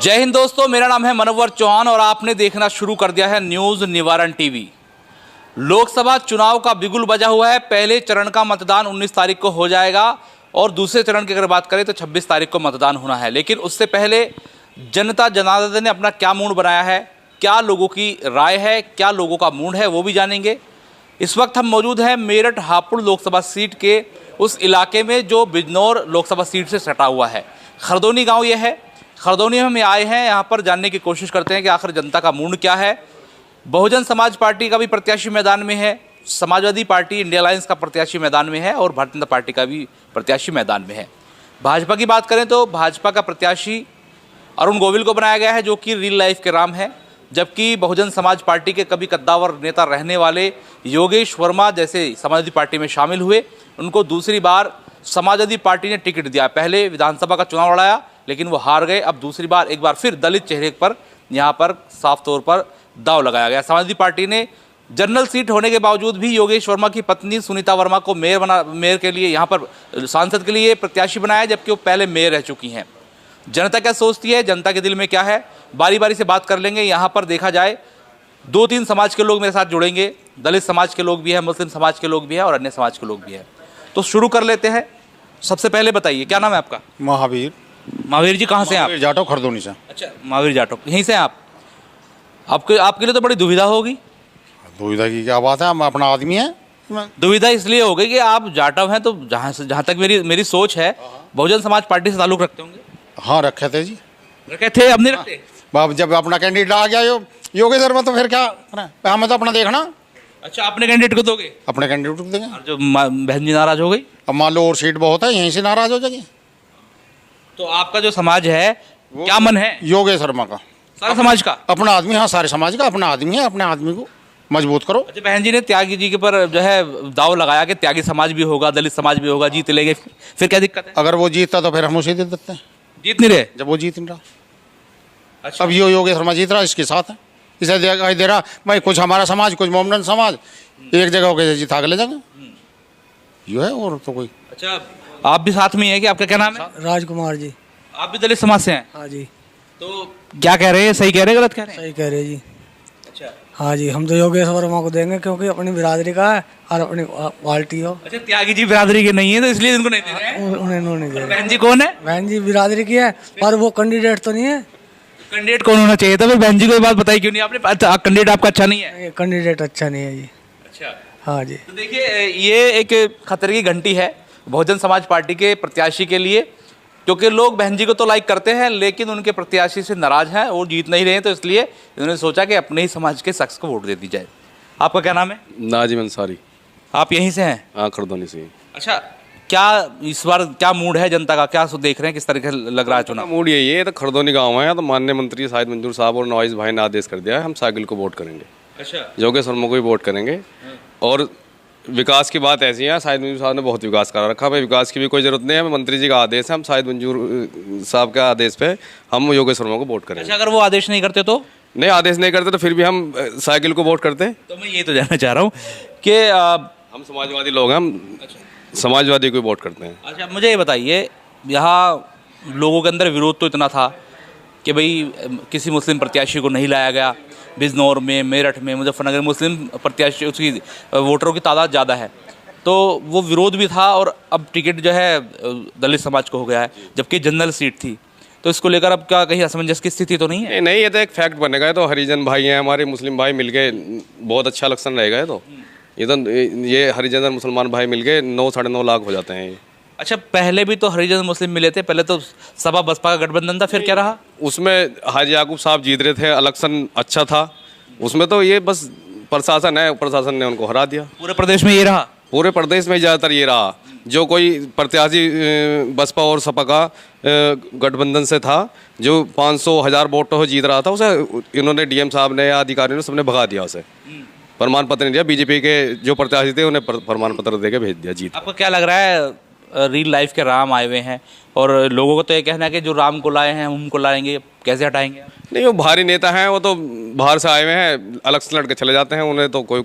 जय हिंद दोस्तों, मेरा नाम है मनोवर चौहान और आपने देखना शुरू कर दिया है न्यूज़ निवारण टीवी। लोकसभा चुनाव का बिगुल बजा हुआ है। पहले चरण का मतदान 19 तारीख को हो जाएगा और दूसरे चरण की अगर बात करें तो 26 तारीख को मतदान होना है। लेकिन उससे पहले जनता जनार्दन ने अपना क्या मूड बनाया है, क्या लोगों की राय है, क्या लोगों का मूड है, वो भी जानेंगे। इस वक्त हम मौजूद हैं मेरठ हापुड़ लोकसभा सीट के उस इलाके में जो बिजनौर लोकसभा सीट से सटा हुआ है। खरदोनी गाँव ये है। खरदोनी में हम आए हैं, यहाँ पर जानने की कोशिश करते हैं कि आखिर जनता का मूड क्या है। बहुजन समाज पार्टी का भी प्रत्याशी मैदान में है, समाजवादी पार्टी इंडिया अलायंस का प्रत्याशी मैदान में है और भारतीय जनता पार्टी का भी प्रत्याशी मैदान में है। भाजपा की बात करें तो भाजपा का प्रत्याशी अरुण गोविल को बनाया गया है जो कि रियल लाइफ के राम है, जबकि बहुजन समाज पार्टी के कभी कद्दावर नेता रहने वाले योगेश वर्मा जैसे समाजवादी पार्टी में शामिल हुए, उनको दूसरी बार समाजवादी पार्टी ने टिकट दिया। पहले विधानसभा का चुनाव लड़ाया लेकिन वो हार गए। अब दूसरी बार एक बार फिर दलित चेहरे पर यहाँ पर साफ तौर पर दाव लगाया गया। समाजवादी पार्टी ने जनरल सीट होने के बावजूद भी योगेश वर्मा की पत्नी सुनीता वर्मा को मेयर के लिए यहाँ पर सांसद के लिए प्रत्याशी बनाया, जबकि वो पहले मेयर रह चुकी हैं। जनता क्या सोचती है, जनता के दिल में क्या है, बारी बारी से बात कर लेंगे। यहाँ पर देखा जाए 2-3 समाज के लोग मेरे साथ जुड़ेंगे। दलित समाज के लोग भी हैं, मुस्लिम समाज के लोग भी हैं और अन्य समाज के लोग भी हैं। तो शुरू कर लेते हैं। सबसे पहले बताइए क्या नाम है आपका? महावीर। महावीर जी कहाँ से हैं आप? जाटव, खरदोनी से। अच्छा, महावीर जाटव यहीं से हैं आप? आपके लिए तो बड़ी दुविधा होगी। दुविधा की क्या बात है, हम अपना आदमी है। दुविधा इसलिए हो गई कि आप जाटव हैं तो जहाँ तक मेरी सोच है बहुजन समाज पार्टी से ताल्लुक रखते होंगे। हाँ रखे थे जी। रखे थे, अब नहीं रखते। बाप जब अपना कैंडिडेट आ गया योगेश वर्मा तो फिर क्या हमें तो अपना देखना। अच्छा, अपने कैंडिडेट को दोगे? अपने कैंडिडेट को देंगे। और जो बहन जी नाराज हो गई? अब मान लो और सीट बहुत है, यहीं से नाराज हो जाएगी। तो आपका जो समाज है क्या मन है? योगेश वर्मा का, सारा समाज का अपना आदमी। हाँ सारे समाज का अपना आदमी है, अपने आदमी को मजबूत करो। अच्छा, बहन जी ने त्यागी जी के पर जो है दाव लगाया कि त्यागी समाज भी होगा, दलित समाज भी होगा, जीत लेंगे। फिर क्या दिक्कत है? अगर वो जीतता तो फिर हम उसे दे देते हैं। जीत नहीं रहे? जब वो जीत नहीं रहा। अच्छा। अब योगेश वर्मा जीत रहा, इसके साथ है, इसे दे रहा भाई कुछ हमारा समाज, कुछ मोमडन समाज एक जगह होकर जिता के ले जाएंगे। यो है और तो कोई। अच्छा, आप भी साथ में हैं कि आपका क्या नाम है? राजकुमार जी। आप भी दलित समाज से हैं? हाँ जी। तो क्या कह रहे हैं, सही कह रहे हैं गलत कह रहे हैं? सही कह रहे जी। अच्छा। हाँ जी, हम तो योगेश वर्मा को देंगे क्योंकि अपनी बिरादरी का है और अपनी पार्टी हो। अच्छा, त्यागी जी बिरादरी के नहीं है तो इसलिए इनको नहीं दे रहे हैं। उन्हें नहीं दे। बहन जी कौन है? बहन जी बिरादरी की है पर वो कैंडिडेट तो नहीं है। कैंडिडेट कौन होना चाहिए था? फिर बहन जी को ये बात बताई क्यों नहीं आपने? कैंडिडेट आपका अच्छा नहीं है? कैंडिडेट अच्छा नहीं है जी। अच्छा। हाँ जी। तो देखिए, ये एक खतरे की घंटी है बहुजन समाज पार्टी के प्रत्याशी के लिए, क्योंकि लोग बहन जी को तो लाइक करते हैं लेकिन उनके प्रत्याशी से नाराज हैं, वो जीत नहीं रहे हैं। तो इसलिए इन्होंने सोचा कि अपने ही समाज के शख्स को वोट दे दी जाए। आपका क्या नाम है? नाजिम अंसारी। आप यहीं से हैं? हाँ, खरदोनी से। अच्छा, क्या इस बार क्या मूड है जनता का, क्या देख रहे हैं, किस तरीके से लग रहा है चुनाव? मूड यही है, तो खरदोनी गांव है तो माननीय मंत्री शाहिद मंजूर साहब और नवाइज भाई ने आदेश कर दिया है हम साइकिल को वोट करेंगे। अच्छा। योगेश वर्मा को भी वोट करेंगे। और विकास की बात ऐसी है, शाहिद मंजूर साहब ने बहुत विकास करा रखा है, विकास की भी कोई जरूरत नहीं है। मंत्री जी का आदेश है, हम शाहिद मंजूर साहब के आदेश पे हम योगेश वर्मा को वोट करेंगे। अच्छा, अगर वो आदेश नहीं करते तो? नहीं, आदेश नहीं करते तो फिर भी हम साइकिल को वोट करते। तो मैं ये तो जानना चाह रहा हूँ कि हम समाजवादी लोग हैं, हम समाजवादी को वोट करते हैं। अच्छा, मुझे ये बताइए, यहाँ लोगों के अंदर विरोध तो इतना था कि भाई किसी मुस्लिम प्रत्याशी को नहीं लाया गया। बिजनौर में, मेरठ में, मुजफ्फरनगर मुस्लिम प्रत्याशी उसकी वोटरों की तादाद ज़्यादा है, तो वो विरोध भी था। और अब टिकट जो है दलित समाज को हो गया है, जबकि जनरल सीट थी। तो इसको लेकर अब क्या कहीं असमंजस की स्थिति तो नहीं है? नहीं, ये तो एक फैक्ट बनेगा। तो हरिजन भाई हैं हमारे, मुस्लिम भाई मिलके बहुत अच्छा इलेक्शन रहेगा। ये हरिजन और मुसलमान भाई मिलके 9-9.5 लाख हो जाते हैं ये। अच्छा, पहले भी तो हरिजन मुस्लिम मिले थे, पहले तो सपा बसपा का गठबंधन था, फिर क्या रहा? उसमें हाजी याकूब साहब जीत रहे थे, इलेक्शन अच्छा था उसमें। तो ये बस प्रशासन है, प्रशासन ने उनको हरा दिया। पूरे प्रदेश में ये रहा? पूरे प्रदेश में ज़्यादातर ये रहा। जो कोई प्रत्याशी बसपा और सपा का गठबंधन से था, जो 500,000 वोटों से जीत रहा था, उसे इन्होंने डीएम साहब ने या अधिकारियों ने सबने भगा दिया उसे। प्रमाण पत्र नहीं दिया। बीजेपी के जो प्रत्याशी थे उन्हें प्रमाण पत्र देके भेज दिया जीत। आपको क्या लग रहा है, रियल लाइफ के राम आए हुए हैं और लोगों को तो ये कहना है कि जो राम को लाए हैं हम उनको लाएंगे, कैसे हटाएंगे? नहीं, वो भारी नेता हैं, वो तो बाहर से आए हुए हैं, अलग से लड़के चले जाते हैं, उन्हें तो कोई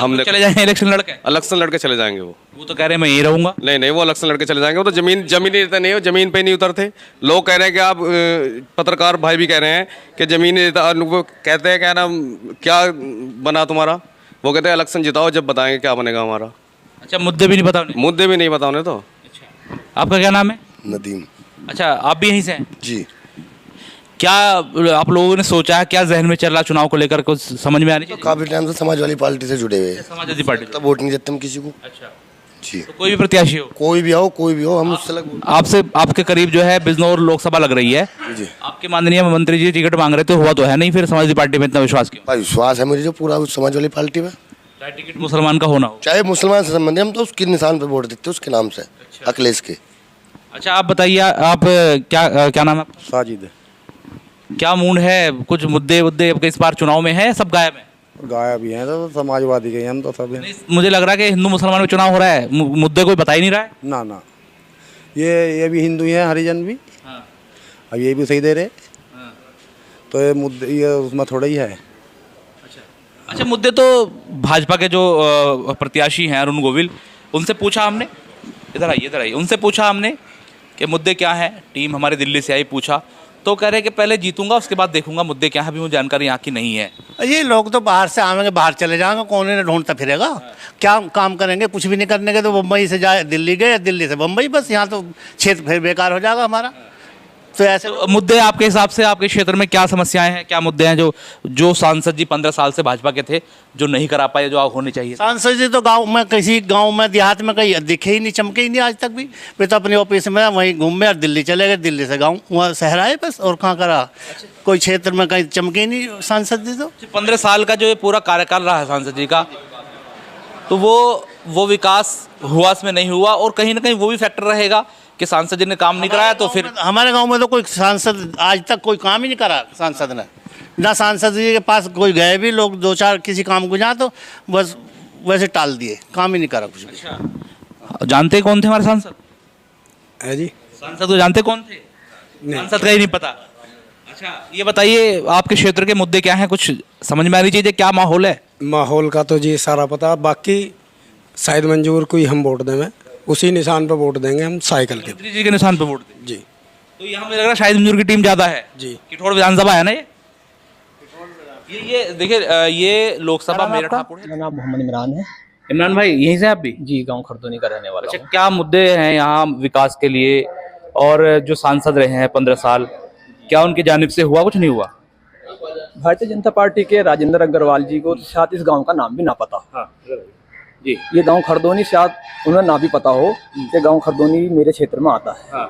हमने चले जाएंगे इलेक्शन लड़के? इलेक्शन लड़के चले जाएंगे वो तो कह रहे हैं मैं यही रहूंगा। नहीं नहीं, वो इलेक्शन लड़के चले जाएंगे। वो तो जमीन ही नहीं हो, जमीन पे नहीं उतरते। लोग कह रहे हैं कि आप पत्रकार भाई भी कह रहे हैं कि जमीन नहीं देता। वो कहते हैं क्या नाम क्या बना तुम्हारा, वो कहते हैं इलेक्शन जिताओ जब बताएंगे क्या बनेगा हमारा। अच्छा, मुद्दे भी नहीं पता उन्हें? मुद्दे भी नहीं पता उन्हें तो। आपका क्या नाम है? नदीम। अच्छा, आप भी यहीं से हैं? जी। क्या आप लोगों ने सोचा है, क्या जहन में चल रहा चुनाव को लेकर, कुछ समझ में आ रही है? काफी टाइम से समाजवादी पार्टी से जुड़े हुए हैं। समाजवादी पार्टी। तब वोट नहीं देते हम किसी को। अच्छा, जी। तो कोई भी प्रत्याशी हो? कोई भी हो हम उससे लग। आपसे आपके करीब जो है बिजनौर लोकसभा लग रही है। जी। आपके माननीय मंत्री जी टिकट मांग रहे थे, हुआ तो है नहीं, फिर समाजवादी पार्टी में इतना विश्वास क्यों? भाई विश्वास है मुझे जो पूरा उस समाजवादी पार्टी में। चाहे टिकट मुसलमान का होना हो। चाहे मुसलमान से संबंधित, हम तो उसके निशान पे वोट देते हैं, उसके नाम से। अखिलेश के। अच्छा, आप बताइए, आप क्या नाम है आपका? साजिद। क्या मूड है, कुछ मुद्दे आपके इस बार चुनाव में है, सब गायब है? गायब भी हैं तो समाजवादी के हम तो सब हैं। नहीं, मुझे लग रहा है कि हिंदू मुसलमान में चुनाव हो रहा है, मुद्दे कोई बता ही नहीं रहा है। ना ना, ये भी हिंदू ही हैं, हरिजन भी। हाँ। अब ये भी सही दे रहे। हाँ। तो ये मुद्दे ये उसमें थोड़ा ही है। अच्छा, मुद्दे तो भाजपा के जो प्रत्याशी हैं अरुण गोविल, उनसे पूछा हमने, इधर आइए, उनसे पूछा हमने कि मुद्दे क्या हैं। टीम हमारी दिल्ली से आई, पूछा तो कह रहे कि पहले जीतूंगा उसके बाद देखूंगा मुद्दे क्या है, अभी मुझे जानकारी यहाँ की नहीं है। ये लोग तो बाहर से आवेंगे, बाहर चले जाएंगे, कौन इन्हें ढूंढता फिरेगा? क्या काम करेंगे? कुछ भी नहीं करने के तो मुंबई से जाए दिल्ली गए, दिल्ली से मुंबई, बस यहाँ तो क्षेत्र फिर बेकार हो जाएगा हमारा। तो ऐसे तो मुद्दे आपके हिसाब से आपके क्षेत्र में क्या समस्याएं हैं, क्या मुद्दे हैं जो सांसद जी 15 साल से भाजपा के थे जो नहीं करा पाए, जो होने चाहिए? सांसद जी तो गांव में, किसी गांव में देहात में कहीं दिखे ही नहीं, चमके ही नहीं आज तक भी। वे तो अपने ऑफिस में वहीं घूमे और दिल्ली चले गए, दिल्ली से गाँव वहाँ शहर आए बस, और कहाँ करा? कोई क्षेत्र में कहीं चमके ही नहीं सांसद जी। तो 15 साल का जो ये पूरा कार्यकाल रहा है सांसद जी का, तो वो विकास हुआ इसमें नहीं हुआ, और कहीं ना कहीं वो भी फैक्टर रहेगा कि सांसद जी ने काम नहीं कराया। तो फिर हमारे गांव में तो कोई सांसद आज तक कोई काम ही नहीं करा सांसद ने। ना सांसद जी के पास कोई गए भी लोग, 2-4 किसी काम को जहाँ तो बस वैसे टाल दिए, काम ही नहीं करा कुछ भी। जानते कौन थे हमारे सांसद? है जी। सांसद को जानते कौन थे? सांसद का ही नहीं पता। अच्छा, ये बताइए आपके क्षेत्र के मुद्दे क्या हैं, कुछ समझ में आ रही चीज़ें, क्या माहौल है? माहौल का तो जी सारा पता, बाकी शायद मंजूर कोई हम वोट देंगे, उसी निशान पर वोट देंगे हम, साइकिल के। मंत्री जी के निशान पे वोट दें? जी। तो यहाँ मुझे लग रहा है शाहिद मंजूर की टीम ज़्यादा है जी। किठौड़ विधानसभा है ना ये देखिए, ये लोकसभा मेरठ हापुड़ है। मेरा नाम मोहम्मद इमरान है। इमरान भाई यहीं से आप भी? जी, गांव खरदोनी का रहने वाला अच्छा, हूँ। क्या मुद्दे हैं यहाँ विकास के लिए, और जो सांसद रहे हैं 15 साल, क्या उनकी जानिब से हुआ, कुछ नहीं हुआ? भारतीय जनता पार्टी के राजेंद्र अग्रवाल जी को शायद इस गांव का नाम भी ना पता। हाँ जी। ये गांव खरदोनी शायद उन्हें ना भी पता हो कि गांव खरदोनी मेरे क्षेत्र में आता है।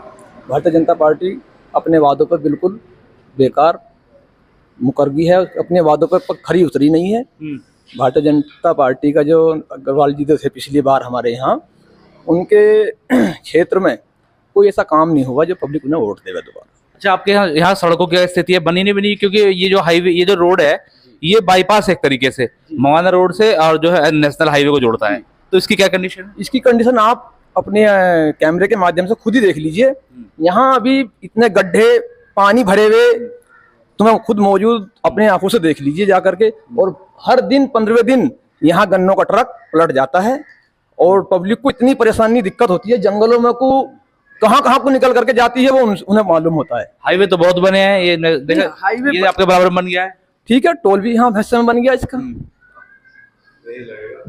भारतीय जनता पार्टी अपने वादों पर बिल्कुल बेकार मुकर गई है, अपने वादों पर खरी उतरी नहीं है। भारतीय जनता पार्टी का जो अग्रवाल जी थे पिछली बार हमारे यहाँ, उनके क्षेत्र में कोई ऐसा काम नहीं हुआ जो पब्लिक उन्हें वोट देवे दोबारा। अच्छा, आपके यहाँ सड़कों की स्थिति है, बनी नहीं बनी? क्योंकि ये जो हाईवे, ये जो रोड है, ये बाईपास एक तरीके से मवाना रोड से और जो है नेशनल हाईवे को जोड़ता है, तो इसकी क्या कंडीशन है? इसकी कंडीशन आप अपने कैमरे के माध्यम से खुद ही देख लीजिए। यहाँ अभी इतने गड्ढे, पानी भरे हुए, तुम्हें खुद मौजूद अपने आंखों से देख लीजिए जा करके। और हर दिन 15वें दिन यहाँ गन्नों का ट्रक पलट जाता है, और पब्लिक को इतनी परेशानी दिक्कत होती है, जंगलों में को कहाँ को निकल करके जाती है वो उन्हें मालूम होता है। हाईवे तो बहुत बने हैं, ये देखो, हाईवे ये आपके बराबर बन गया है। ठीक है, टोल भी यहाँ भैंसे में बन गया इसका।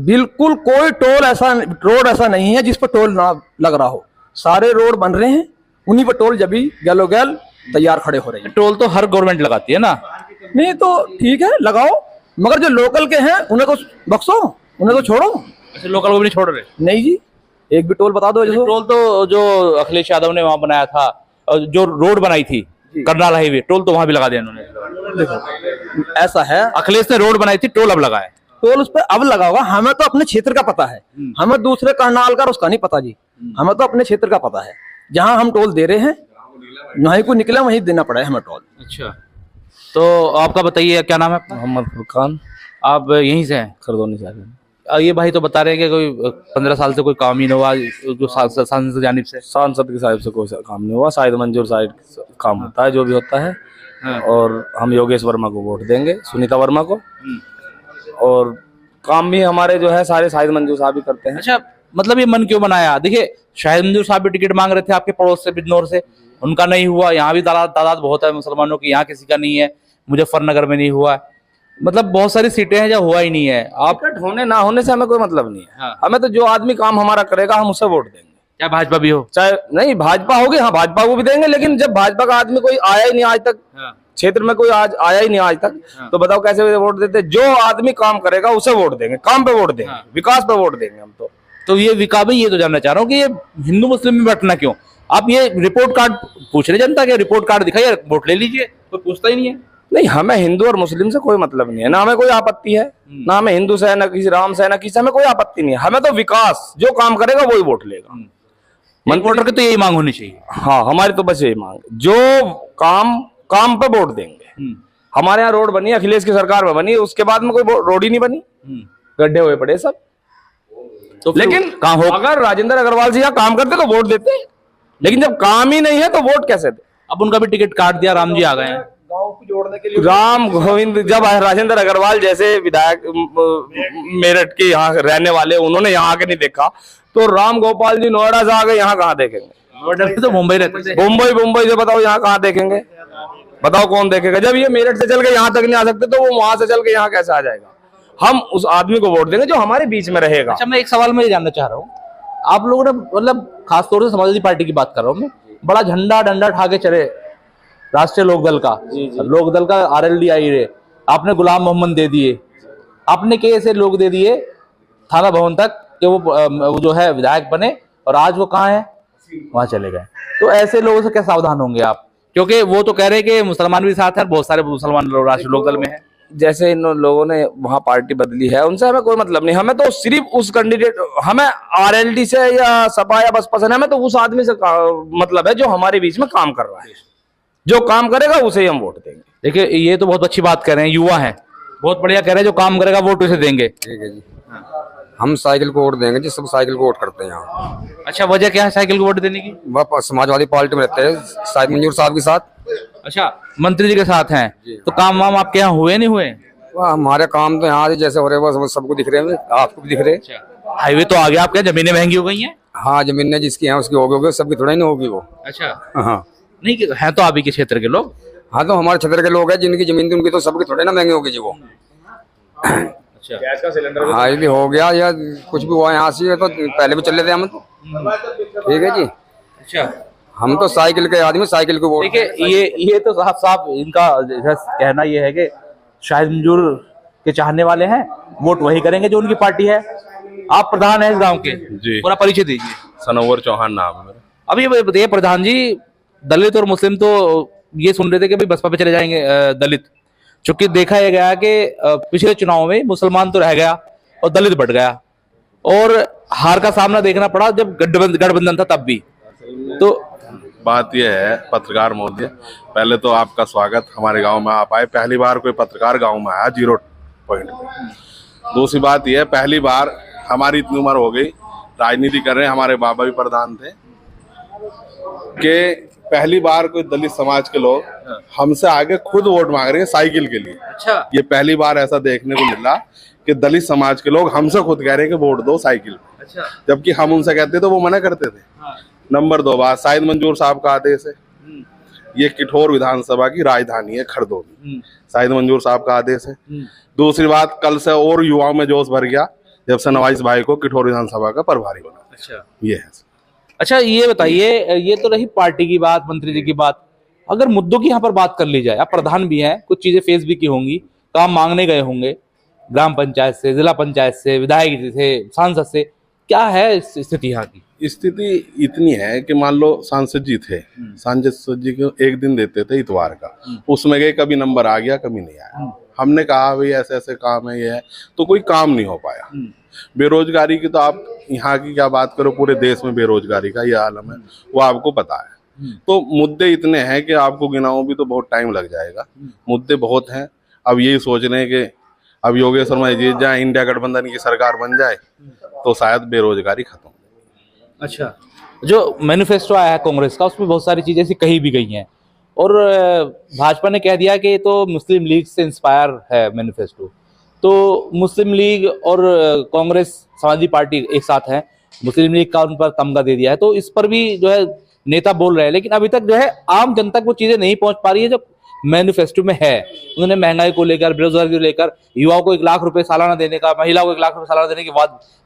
बिल्कुल कोई टोल ऐसा, रोड ऐसा नहीं है जिस पर टोल ना लग रहा हो। सारे रोड बन रहे हैं, उन्हीं पर टोल जब गैलो गैल तैयार खड़े हो रहे हैं। टोल तो हर गवर्नमेंट लगाती है ना? नहीं तो ठीक है, लगाओ, मगर जो लोकल के हैं उन्हें तो बख्शो, उन्हें तो छोड़ो। अच्छा, लोकल को भी नहीं छोड़ रहे? नहीं जी, एक भी टोल बता दो। जो टोल तो जो अखिलेश यादव ने वहां बनाया था, और जो रोड बनाई थी करनाल हाईवे, टोल तो वहां भी लगा दिया उन्होंने। देखो ऐसा है, अखिलेश ने रोड बनाई थी, टोल अब लगाए। टोल उस पर अब लगा होगा। हमें तो अपने क्षेत्र का पता है, हमें दूसरे करनाल का उसका नहीं पता जी। हमें तो अपने क्षेत्र का पता है, जहाँ हम टोल दे रहे हैं वहीं को निकला वहीं देना पड़ा है हमें टोल। अच्छा, तो आपका बताइए, क्या नाम है आपका? मोहम्मद फुरकान, आप यहीं से हैं? खरदोनी से। ये भाई तो बता रहे हैं कि कोई 15 साल से कोई काम ही नहीं हुआ जो सांसद की जानिब से। सांसद की साइड से कोई काम नहीं हुआ, शायद मंजूर साइड काम होता है जो भी होता है। हाँ। और हम योगेश वर्मा को वोट देंगे, सुनीता वर्मा को। और काम भी हमारे जो है सारे शाहिद मंजूर साहब ही करते हैं। अच्छा, मतलब ये मन क्यों बनाया? देखिए, शाहिद मंजूर साहब भी टिकट मांग रहे थे आपके पड़ोस से, बिजनौर से, उनका नहीं हुआ। यहाँ भी तादाद बहुत है मुसलमानों की, यहाँ किसी का नहीं है। मुजफ्फरनगर में नहीं हुआ, मतलब बहुत सारी सीटें हैं जहाँ हुआ ही नहीं है। आप टिकट होने ना होने से हमें कोई मतलब नहीं है। हाँ। हमें तो जो आदमी काम हमारा करेगा हम उसे वोट देंगे, क्या भाजपा भी हो? चाहे नहीं भाजपा होगी, हाँ भाजपा को भी देंगे, लेकिन जब भाजपा का आदमी कोई आया ही नहीं आज तक, क्षेत्र में कोई आज आया ही नहीं आज तक, तो बताओ कैसे वोट देते? जो आदमी काम करेगा उसे वोट देंगे, काम पे वोट देंगे, विकास पे वोट देंगे हम तो ये विकास भाई, ये तो जानना चाह रहा हूँ कि ये हिंदू मुस्लिम में बंटना क्यों? आप ये रिपोर्ट कार्ड पूछ रहे जनता के, रिपोर्ट कार्ड दिखाइए, वोट ले लीजिए, कोई पूछता ही नहीं है। नहीं, हमें हिंदू और मुस्लिम से कोई मतलब नहीं है, ना हमें कोई आपत्ति है, ना हमें हिंदू से है, ना किसी राम से है, ना किसी से हमें कोई आपत्ति नहीं है। हमें तो विकास, जो काम करेगा वही वोट लेगा। मन वोटर की तो यही मांग होनी चाहिए। हाँ, हमारी तो बस यही मांग, जो काम पे वोट देंगे। हमारे यहाँ रोड बनी, अखिलेश की सरकार में बनी, उसके बाद में कोई रोड ही नहीं बनी, गड्ढे हुए पड़े सब। तो लेकिन काम हो, अगर राजेंद्र अग्रवाल जी यहाँ काम करते तो वोट देते, लेकिन जब काम ही नहीं है तो वोट कैसे दे? अब उनका भी टिकट काट दिया, राम जी आ गए हैं। गांव को जोड़ने के लिए राम गोविंद, जब राजेंद्र अग्रवाल जैसे विधायक मेरठ के यहाँ रहने वाले, उन्होंने यहाँ आके नहीं देखा, तो राम गोपाल जी नोएडा से आ गए, यहाँ कहाँ देखेंगे? तो मुंबई रहते थे। मुंबई से बताओ यहाँ कहाँ देखेंगे? बताओ कौन देखेगा? जब ये मेरठ से चल के यहाँ तक नहीं आ सकते, तो वो वहां से चल के यहाँ कैसे आ जाएगा? हम उस आदमी को वोट देंगे जो हमारे बीच में रहेगा। अच्छा, मैं एक सवाल में ये जानना चाह रहा हूँ, आप लोगों ने, मतलब खासतौर से समाजवादी पार्टी की बात कर रहा हूँ मैं, बड़ा झंडा डंडा उठा के चले राष्ट्रीय लोकदल का, लोकदल का RLD रे, आपने गुलाम मोहम्मद दे दिए, आपने कई ऐसे लोग दे दिए थाना भवन तक कि वो जो है विधायक बने, और आज वो कहाँ है? वहां चले गए। तो ऐसे लोगों से क्या सावधान होंगे आप? क्योंकि वो तो कह रहे हैं कि मुसलमान भी साथ हैं, बहुत सारे मुसलमान लोग राष्ट्रीय लोकदल में हैं। जैसे इन लोगों ने वहां पार्टी बदली है, उनसे हमें कोई मतलब नहीं। हमें तो सिर्फ उस कैंडिडेट, हमें RLD से या सपा या बसपा से, हमें तो उस आदमी से मतलब है जो हमारे बीच में काम कर रहा है, जो काम करेगा उसे ही हम वोट देंगे। देखिए, ये तो बहुत अच्छी बात कह रहे हैं, युवा हैं, बहुत बढ़िया कह रहे हैं, जो काम करेगा वोट उसे देंगे। ठीक है जी, हम साइकिल को वोट देंगे जी, सब साइकिल को वोट करते हैं यहाँ। अच्छा, वजह क्या है साइकिल को वोट देने की? वह समाजवादी पार्टी में रहते हैं, शाहिद मंजूर साहब के साथ। अच्छा, मंत्री जी के साथ हैं, तो काम वाम आपके यहाँ हुए नहीं हुए? वह हमारे काम तो यहाँ जैसे हो रहे हैं बस सबको दिख रहे हैं, आपको भी दिख रहे हैं। अच्छा, हाईवे तो आ गया, आपके जमीनें महंगी हो गई हैं? हाँ, जमीनें जिसकी हैं उसकी होगी, सबकी थोड़ा ही नहीं होगी वो। अच्छा, हाँ नहीं है तो आप ही के क्षेत्र के लोग? हाँ, तो हमारे क्षेत्र के लोग हैं जिनकी जमीन थी, उनकी तो सबकी थोड़े ना महंगी होगी जी वो। अच्छा, गैस का सिलेंडर हाँ, ये हो गया या कुछ भी हुआ यहाँ से, तो पहले भी चल रहे थे हम। ठीक है जी। अच्छा, हम तो साइकिल के आदमी, साइकिल को वोट। देखिए, ये तो साफ साफ इनका कहना ये है कि शाहिद मंजूर के चाहने वाले हैं, वोट वही करेंगे जो उनकी पार्टी है। आप प्रधान हैं इस गांव के जी, पूरा परिचय दीजिए। सनोवर चौहान नाम है मेरा। अभी ये बताइए प्रधान जी, दलित और मुस्लिम तो ये सुन रहे थे कि भाई बसपा पे चले जाएंगे दलित, चूंकि देखा यह गया कि पिछले चुनाव में मुसलमान तो रह गया और दलित बढ़ गया, और हार का सामना देखना पड़ा जब गठबंधन था तब भी। तो बात यह है पत्रकार महोदय, पहले तो आपका स्वागत, हमारे गांव में आप आए, पहली बार कोई पत्रकार गांव में आया 0 पॉइंट पे। दूसरी बात यह है, पहली बार हमारी इतनी उम्र हो गई, राजनीति कर रहे हैं, हमारे बाबा भी प्रधान थे, कि पहली बार कोई दलित समाज के लोग हमसे आगे खुद वोट मांग रहे हैं साइकिल के लिए। अच्छा, ये पहली बार ऐसा देखने को मिला कि दलित समाज के लोग हमसे खुद कह रहे हैं कि वोट दो साइकिल। अच्छा, जबकि हम उनसे कहते तो वो मना करते थे। नंबर 2 बात, शाहिद मंजूर साहब का आदेश है, ये किठौर विधानसभा की राजधानी है खरदोनी, शाहिद मंजूर साहब का आदेश है। दूसरी बात, कल से और युवाओं में जोश भर गया जब से नवाइस भाई को किठौर विधानसभा का प्रभारी बना। अच्छा, ये है। अच्छा, ये बताइए, ये तो रही पार्टी की बात, मंत्री जी की बात, अगर मुद्दों की यहाँ पर बात कर ली जाए, आप प्रधान भी हैं, कुछ चीजें फेस भी की होंगी, काम मांगने गए होंगे ग्राम पंचायत से, जिला पंचायत से, विधायक से, सांसद से, क्या है स्थिति यहाँ की? स्थिति इतनी है कि मान लो सांसद जी थे, सांसद जी को एक दिन देते थे इतवार का, उसमें गए, कभी नंबर आ गया कभी नहीं आया। हमने कहा भाई ऐसे ऐसे काम है, ये है, तो कोई काम नहीं हो पाया। बेरोजगारी की तो आप यहाँ की क्या बात करो, पूरे देश में बेरोजगारी का ये आलम है, वो आपको पता है। तो मुद्दे इतने हैं कि आपको गिनाऊं भी तो बहुत टाइम लग जाएगा। मुद्दे बहुत हैं। अब यही सोच रहे हैं कि अब योगेश शर्मा जीत जाए, इंडिया गठबंधन की सरकार बन जाए, तो शायद बेरोजगारी खत्म। अच्छा, जो मैनिफेस्टो आया है कांग्रेस का, उसमें बहुत सारी चीजें ऐसी कही भी गई हैं, और भाजपा ने कह दिया कि ये तो मुस्लिम लीग से इंस्पायर है मैनिफेस्टो। तो मुस्लिम लीग और कांग्रेस समाजवादी पार्टी एक साथ है, मुस्लिम लीग का उन पर तमगा दे दिया है, तो इस पर भी जो है नेता बोल रहे हैं, लेकिन अभी तक जो है आम जनता को वो चीजें नहीं पहुंच पा रही है जो मैनिफेस्टो में है। उन्होंने महंगाई को लेकर, बेरोजगारी को लेकर, युवाओं को 1 लाख रुपए सालाना देने का, महिलाओं को 1 लाख रुपए सालाना देने की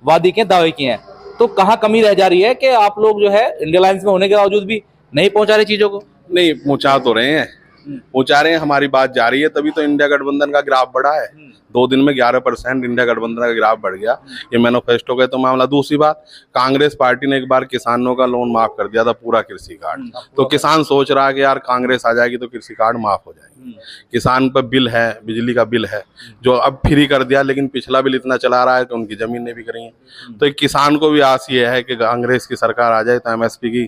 वादी किए, दावे किए हैं। तो कहाँ कमी रह जा रही है कि आप लोग जो है इंडिया अलायंस में होने के बावजूद भी नहीं पहुंचा रहे चीजों को? नहीं, पहुंचा तो रहे हैं, पहुंचा रहे हैं, हमारी बात जा रही है, तभी तो इंडिया गठबंधन का ग्राफ बढ़ा है। 2 दिन में 11% इंडिया गठबंधन का ग्राफ बढ़ गया। ये मैनिफेस्टो का तो मामला। दूसरी बात, कांग्रेस पार्टी ने एक बार किसानों का लोन माफ कर दिया था, पूरा कृषि कार्ड। तो किसान सोच रहा है कि यार कांग्रेस आ जाएगी तो कृषि कार्ड माफ हो जाएगी। किसान पर बिल है, बिजली का बिल है, जो अब फ्री कर दिया, लेकिन पिछला बिल इतना चला रहा है कि उनकी जमीनें बिक रही हैं। तो एक किसान को भी आस ये है कि कांग्रेस की सरकार आ जाए तो MSP की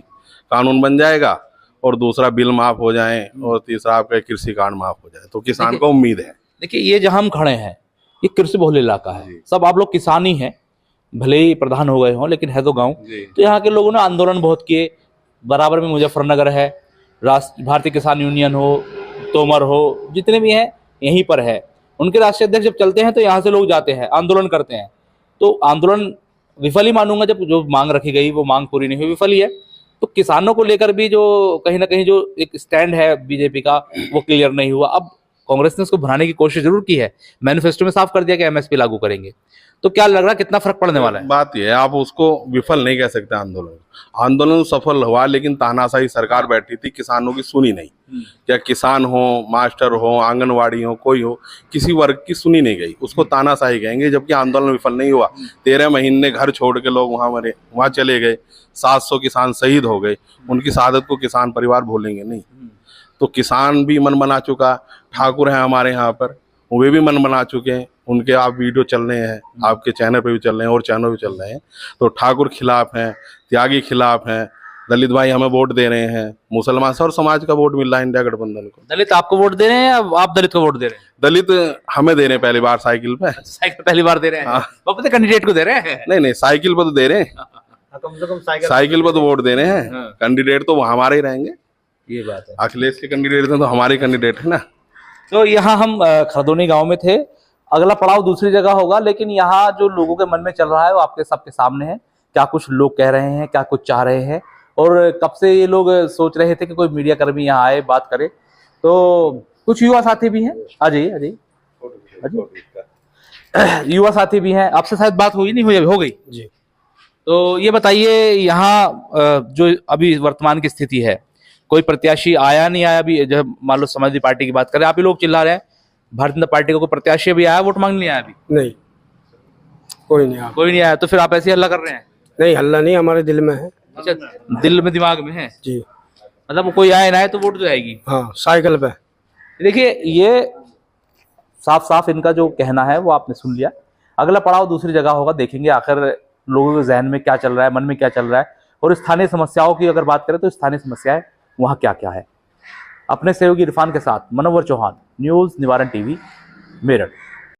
कानून बन जाएगा, और दूसरा बिल माफ हो जाए, और तीसरा आपका कृषि कार्ड माफ हो जाए। तो किसान को उम्मीद है। देखिए, ये जहां हम खड़े हैं ये कृषि बहुल इलाका है, सब आप लोग किसान ही हैं, भले ही प्रधान हो गए हों, लेकिन है तो गांव। तो यहाँ के लोगों ने आंदोलन बहुत किए, बराबर में मुजफ्फरनगर है, भारतीय किसान यूनियन हो, तोमर हो, जितने भी हैं यहीं पर है। उनके राष्ट्रीय अध्यक्ष जब चलते हैं तो यहाँ से लोग जाते हैं, आंदोलन करते हैं। तो आंदोलन विफल ही मानूंगा, जब जो मांग रखी गई वो मांग पूरी नहीं हुई, विफल ही है। तो किसानों को लेकर भी जो कहीं ना कहीं जो एक स्टैंड है बीजेपी का, वो क्लियर नहीं हुआ। अब कांग्रेस ने उसको भराने की कोशिश जरूर की है, मैनिफेस्टो में साफ कर दिया कि MSP लागू करेंगे। तो क्या लग रहा है कितना फर्क पड़ने वाला है? बात यह है, आप उसको विफल नहीं कह सकते। आंदोलन सफल हुआ, लेकिन तानाशाही सरकार बैठी थी, किसानों की सुनी नहीं। क्या किसान हो, मास्टर हो, आंगनवाड़ी हो, कोई हो, किसी वर्ग की सुनी नहीं गई, उसको तानाशाही कहेंगे। जबकि आंदोलन विफल नहीं हुआ, 13 महीने घर छोड़ के लोग वहां मरे, वहां चले गए, 700 किसान शहीद हो गए। उनकी शहादत को किसान परिवार भूलेंगे नहीं। तो किसान भी मन बना चुका, ठाकुर हैं हमारे यहाँ पर, वे भी मन बना चुके हैं। उनके आप वीडियो चल रहे हैं, आपके चैनल पे भी चल रहे हैं और चैनल भी चल रहे हैं। तो ठाकुर खिलाफ हैं, त्यागी खिलाफ हैं, दलित भाई हमें वोट दे रहे हैं, मुसलमान और समाज का वोट मिल रहा है इंडिया गठबंधन को। दलित आपको वोट दे रहे हैं या आप दलित को वोट दे रहे हैं? दलित हमें दे रहे हैं पहली बार साइकिल पे। साइकिल पहली बार दे रहे हैं? वो अपने कैंडिडेट को दे रहे हैं? नहीं, साइकिल पर तो दे रहे हैं, कम से कम साइकिल पर तो वोट दे रहे हैं। कैंडिडेट तो हमारे ही रहेंगे। ये बात है, अखिलेश के कैंडिडेट हैं तो हमारे कैंडिडेट है ना। तो यहाँ हम खरदोनी गांव में थे, अगला पड़ाव दूसरी जगह होगा, लेकिन यहाँ जो लोगों के मन में चल रहा है वो आपके सबके सामने है। क्या कुछ लोग कह रहे हैं, क्या कुछ चाह रहे हैं, और कब से ये लोग सोच रहे थे कि कोई मीडिया कर्मी यहाँ आए, बात करे। तो कुछ युवा साथी भी हैं, आ जाइए आ जाइए, युवा साथी भी हैं। आपसे शायद बात हुई नहीं हुई? अभी हो गई जी। तो ये बताइए, यहाँ जो अभी वर्तमान की स्थिति है, कोई प्रत्याशी आया नहीं आया? अभी जब मान लो समाजवादी पार्टी की बात करें, आप ही लोग चिल्ला रहे हैं, भारतीय जनता पार्टी का कोई प्रत्याशी भी आया वोट मांगने नहीं आया? अभी नहीं, कोई नहीं आया। कोई नहीं आया, तो फिर आप ऐसे हल्ला कर रहे हैं? नहीं, हल्ला नहीं, हमारे दिल में है। अच्छा, दिल में दिमाग में है जी। मतलब कोई आए ना आए तो वोट तो आएगी। हाँ, साइकिल पे। देखिए, ये साफ साफ इनका जो कहना है वो आपने सुन लिया। अगला पड़ाव दूसरी जगह होगा, देखेंगे आखिर लोगों के जहन में क्या चल रहा है, मन में क्या चल रहा है। और स्थानीय समस्याओं की अगर बात करें तो स्थानीय समस्याएं वहाँ क्या क्या है। अपने सहयोगी इरफान के साथ मनोवर चौहान, न्यूज़ निवारण TV, मेरठ।